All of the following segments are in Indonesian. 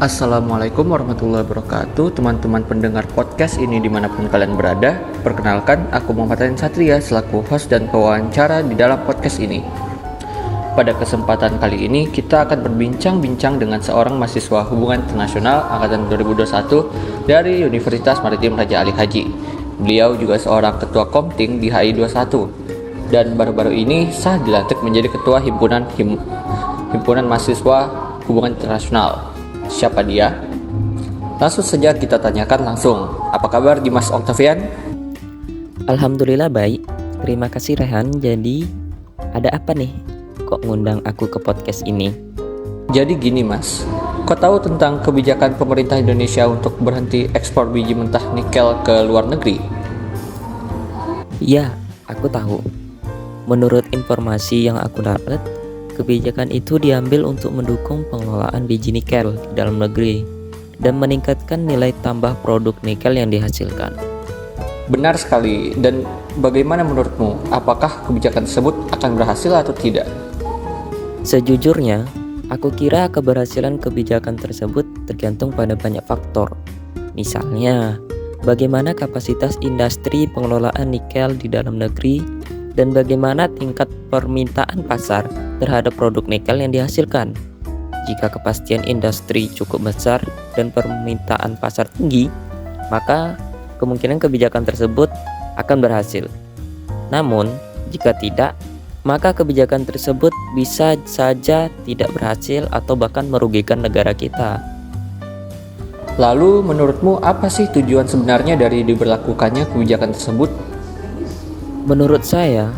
Assalamualaikum warahmatullahi wabarakatuh, teman-teman pendengar podcast ini dimanapun kalian berada. Perkenalkan, aku Muhammad Satria selaku host dan pewawancara di dalam podcast ini. Pada kesempatan kali ini, kita akan berbincang-bincang dengan seorang mahasiswa hubungan internasional angkatan 2021 dari Universitas Maritim Raja Ali Haji. Beliau juga seorang ketua Komting di HI 21 dan baru-baru ini sah dilantik menjadi ketua himpunan mahasiswa hubungan internasional. Siapa dia? Langsung saja kita tanyakan langsung. Apa kabar Dimas Octavian? Alhamdulillah baik. Terima kasih Rehan. Jadi ada apa nih? Kok ngundang aku ke podcast ini? Jadi gini Mas, kau tahu tentang kebijakan pemerintah Indonesia untuk berhenti ekspor biji mentah nikel ke luar negeri? Iya, aku tahu. Menurut informasi yang aku dapat, kebijakan itu diambil untuk mendukung pengelolaan biji nikel di dalam negeri dan meningkatkan nilai tambah produk nikel yang dihasilkan. Benar sekali. Dan bagaimana menurutmu? Apakah kebijakan tersebut akan berhasil atau tidak? Sejujurnya, aku kira keberhasilan kebijakan tersebut tergantung pada banyak faktor. Misalnya, bagaimana kapasitas industri pengelolaan nikel di dalam negeri dan bagaimana tingkat permintaan pasar terhadap produk nikel yang dihasilkan. Jika kepastian industri cukup besar dan permintaan pasar tinggi, maka kemungkinan kebijakan tersebut akan berhasil. Namun, jika tidak, maka kebijakan tersebut bisa saja tidak berhasil atau bahkan merugikan negara kita. Lalu menurutmu apa sih tujuan sebenarnya dari diberlakukannya kebijakan tersebut? Menurut saya,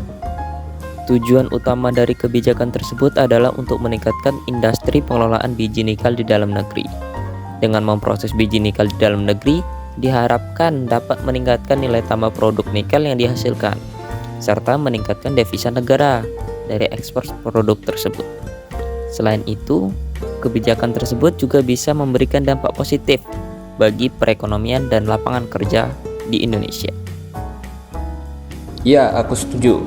tujuan utama dari kebijakan tersebut adalah untuk meningkatkan industri pengelolaan biji nikel di dalam negeri. Dengan memproses biji nikel di dalam negeri, diharapkan dapat meningkatkan nilai tambah produk nikel yang dihasilkan, serta meningkatkan devisa negara dari ekspor produk tersebut. Selain itu, kebijakan tersebut juga bisa memberikan dampak positif bagi perekonomian dan lapangan kerja di Indonesia. Ya, aku setuju.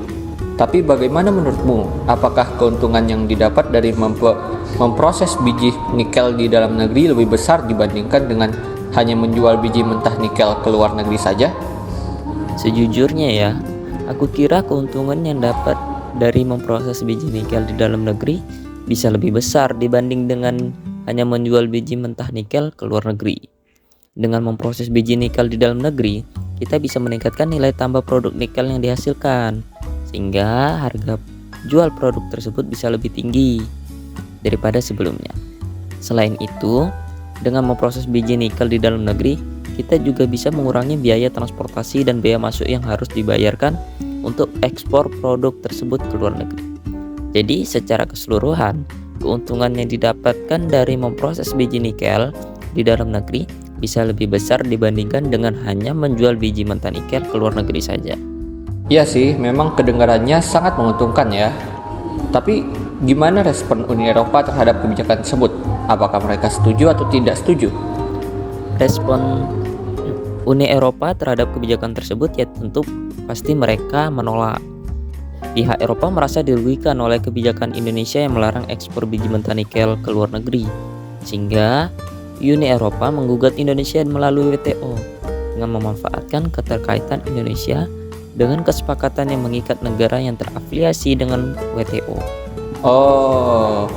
Tapi bagaimana menurutmu? Apakah keuntungan yang didapat dari memproses biji nikel di dalam negeri lebih besar dibandingkan dengan hanya menjual biji mentah nikel ke luar negeri saja? Sejujurnya ya, aku kira keuntungan yang dapat dari memproses biji nikel di dalam negeri bisa lebih besar dibanding dengan hanya menjual biji mentah nikel ke luar negeri. Dengan memproses biji nikel di dalam negeri, kita bisa meningkatkan nilai tambah produk nikel yang dihasilkan, sehingga harga jual produk tersebut bisa lebih tinggi daripada sebelumnya. Selain itu, dengan memproses biji nikel di dalam negeri, kita juga bisa mengurangi biaya transportasi dan biaya masuk yang harus dibayarkan untuk ekspor produk tersebut ke luar negeri. Jadi, secara keseluruhan, keuntungan yang didapatkan dari memproses biji nikel di dalam negeri bisa lebih besar dibandingkan dengan hanya menjual biji mentah nikel ke luar negeri saja. Iya sih, memang kedengarannya sangat menguntungkan ya. Tapi gimana respon Uni Eropa terhadap kebijakan tersebut? Apakah mereka setuju atau tidak setuju? Respon Uni Eropa terhadap kebijakan tersebut ya tentu pasti mereka menolak. Pihak Eropa merasa dirugikan oleh kebijakan Indonesia yang melarang ekspor biji mentah nikel ke luar negeri, sehingga Uni Eropa menggugat Indonesia melalui WTO dengan memanfaatkan keterkaitan Indonesia dengan kesepakatan yang mengikat negara yang terafiliasi dengan WTO. Oh,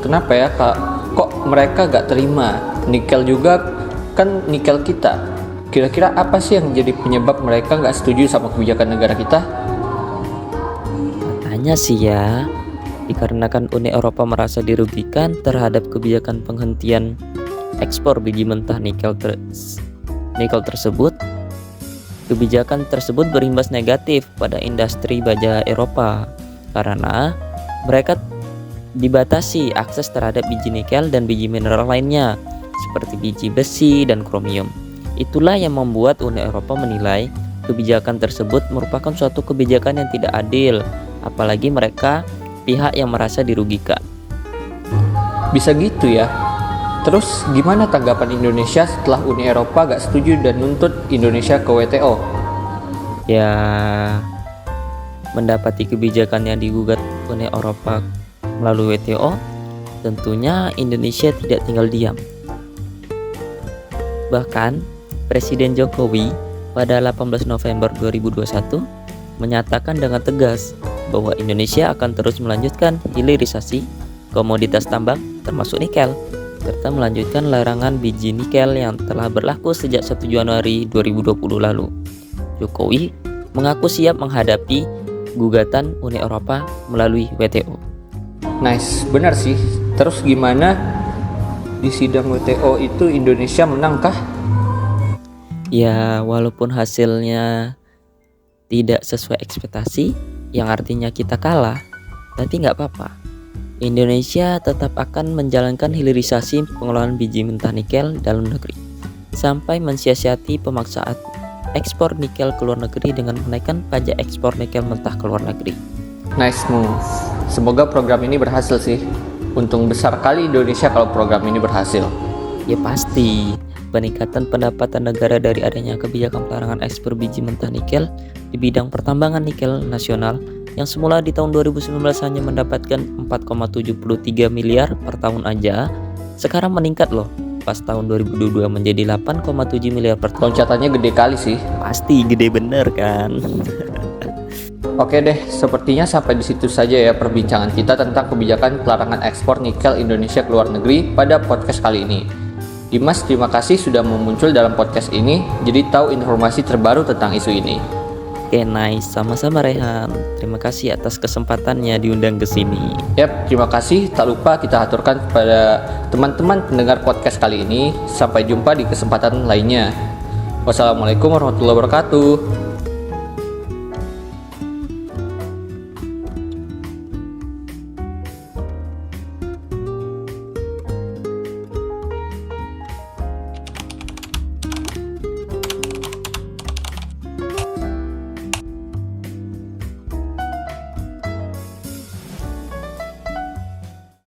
kenapa ya Kak? Kok mereka gak terima? Nikel juga kan nikel kita. Kira-kira apa sih yang jadi penyebab mereka gak setuju sama kebijakan negara kita? Katanya sih ya, dikarenakan Uni Eropa merasa dirugikan terhadap kebijakan penghentian ekspor biji mentah nikel tersebut. Kebijakan tersebut berimbas negatif pada industri baja Eropa karena mereka dibatasi akses terhadap biji nikel dan biji mineral lainnya seperti biji besi dan kromium. Itulah yang membuat Uni Eropa menilai kebijakan tersebut merupakan suatu kebijakan yang tidak adil, apalagi mereka pihak yang merasa dirugikan. Bisa gitu ya. Terus gimana tanggapan Indonesia setelah Uni Eropa gak setuju dan nuntut Indonesia ke WTO? Ya, mendapati kebijakan yang digugat Uni Eropa melalui WTO, Tentunya Indonesia tidak tinggal diam. Bahkan, Presiden Jokowi pada 18 November 2021 menyatakan dengan tegas bahwa Indonesia akan terus melanjutkan hilirisasi komoditas tambang termasuk nikel, serta melanjutkan larangan biji nikel yang telah berlaku sejak 1 Januari 2020 lalu. Jokowi mengaku siap menghadapi gugatan Uni Eropa melalui WTO. Nice, benar sih. Terus gimana di sidang WTO itu Indonesia menangkah? Ya, walaupun hasilnya tidak sesuai ekspektasi, yang artinya kita kalah, tapi nggak apa-apa. Indonesia tetap akan menjalankan hilirisasi pengelolaan biji mentah nikel dalam negeri, sampai mensiasati pemaksaan ekspor nikel ke luar negeri dengan menaikkan pajak ekspor nikel mentah ke luar negeri. Nice move. Semoga program ini berhasil sih. Untung besar kali Indonesia kalau program ini berhasil. Ya pasti, peningkatan pendapatan negara dari adanya kebijakan pelarangan ekspor biji mentah nikel di bidang pertambangan nikel nasional yang semula di tahun 2019 hanya mendapatkan 4,73 miliar per tahun aja, sekarang meningkat loh. Pas tahun 2022 menjadi 8,7 miliar per tahun. Loncatannya gede kali sih. Pasti gede bener kan. Oke deh, sepertinya sampai di situ saja ya perbincangan kita tentang kebijakan pelarangan ekspor nikel Indonesia ke luar negeri pada podcast kali ini. Dimas, terima kasih sudah muncul dalam podcast ini, jadi tahu informasi terbaru tentang isu ini. Oke, nice. Sama-sama Rehan. Terima kasih atas kesempatannya diundang ke sini. Yap, terima kasih. Tak lupa kita aturkan kepada teman-teman pendengar podcast kali ini. Sampai jumpa di kesempatan lainnya. Wassalamualaikum warahmatullahi wabarakatuh.